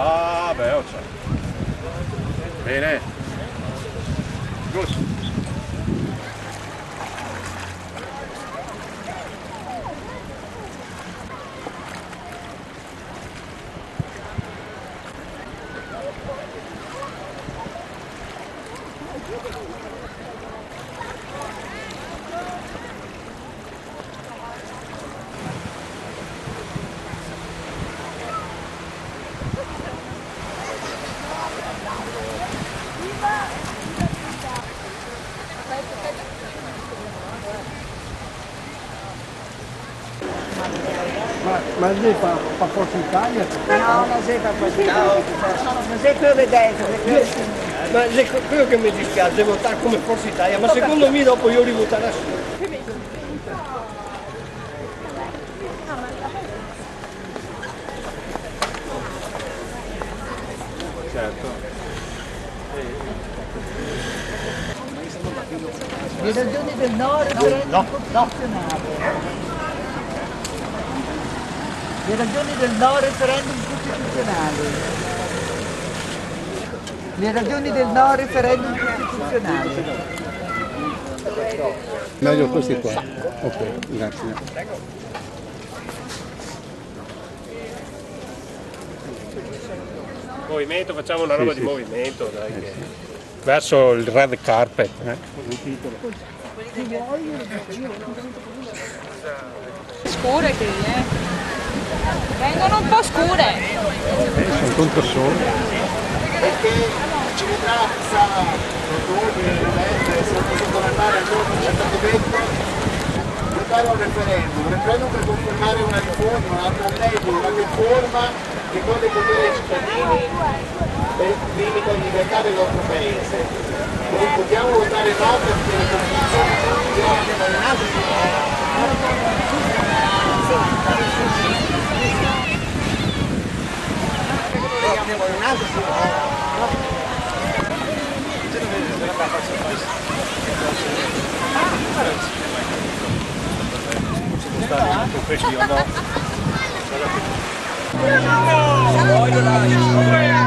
Ah, beh, oh, c'è. Bene. Good. Ma lei fa Forza Italia? No, non sei per questo. Non sei quello di destra, sei quello di sinistra. Ma quello che mi dispiace è votare come Forza Italia, ma secondo me dopo io rivoterò su. Certo. Le regioni del nord referendum costituzionale. Le regioni del nord referendum costituzionale. Le regioni del nord referendum costituzionale. Meglio questi qua. Ok, grazie. Movimento, facciamo una roba di movimento, dai. Verso il red carpet. Scure qui, vengono un po' scure. Sono contro sole. Perché ci vedrà sarà ottobre, novembre, se non possiamo tornare al giorno c'è stato detto votare un referendum per confermare una riforma, una legge, una riforma che toglie il potere ai cittadini e limita la libertà del nostro paese. Noi possiamo votare no perché la Costituzione è un altro. No!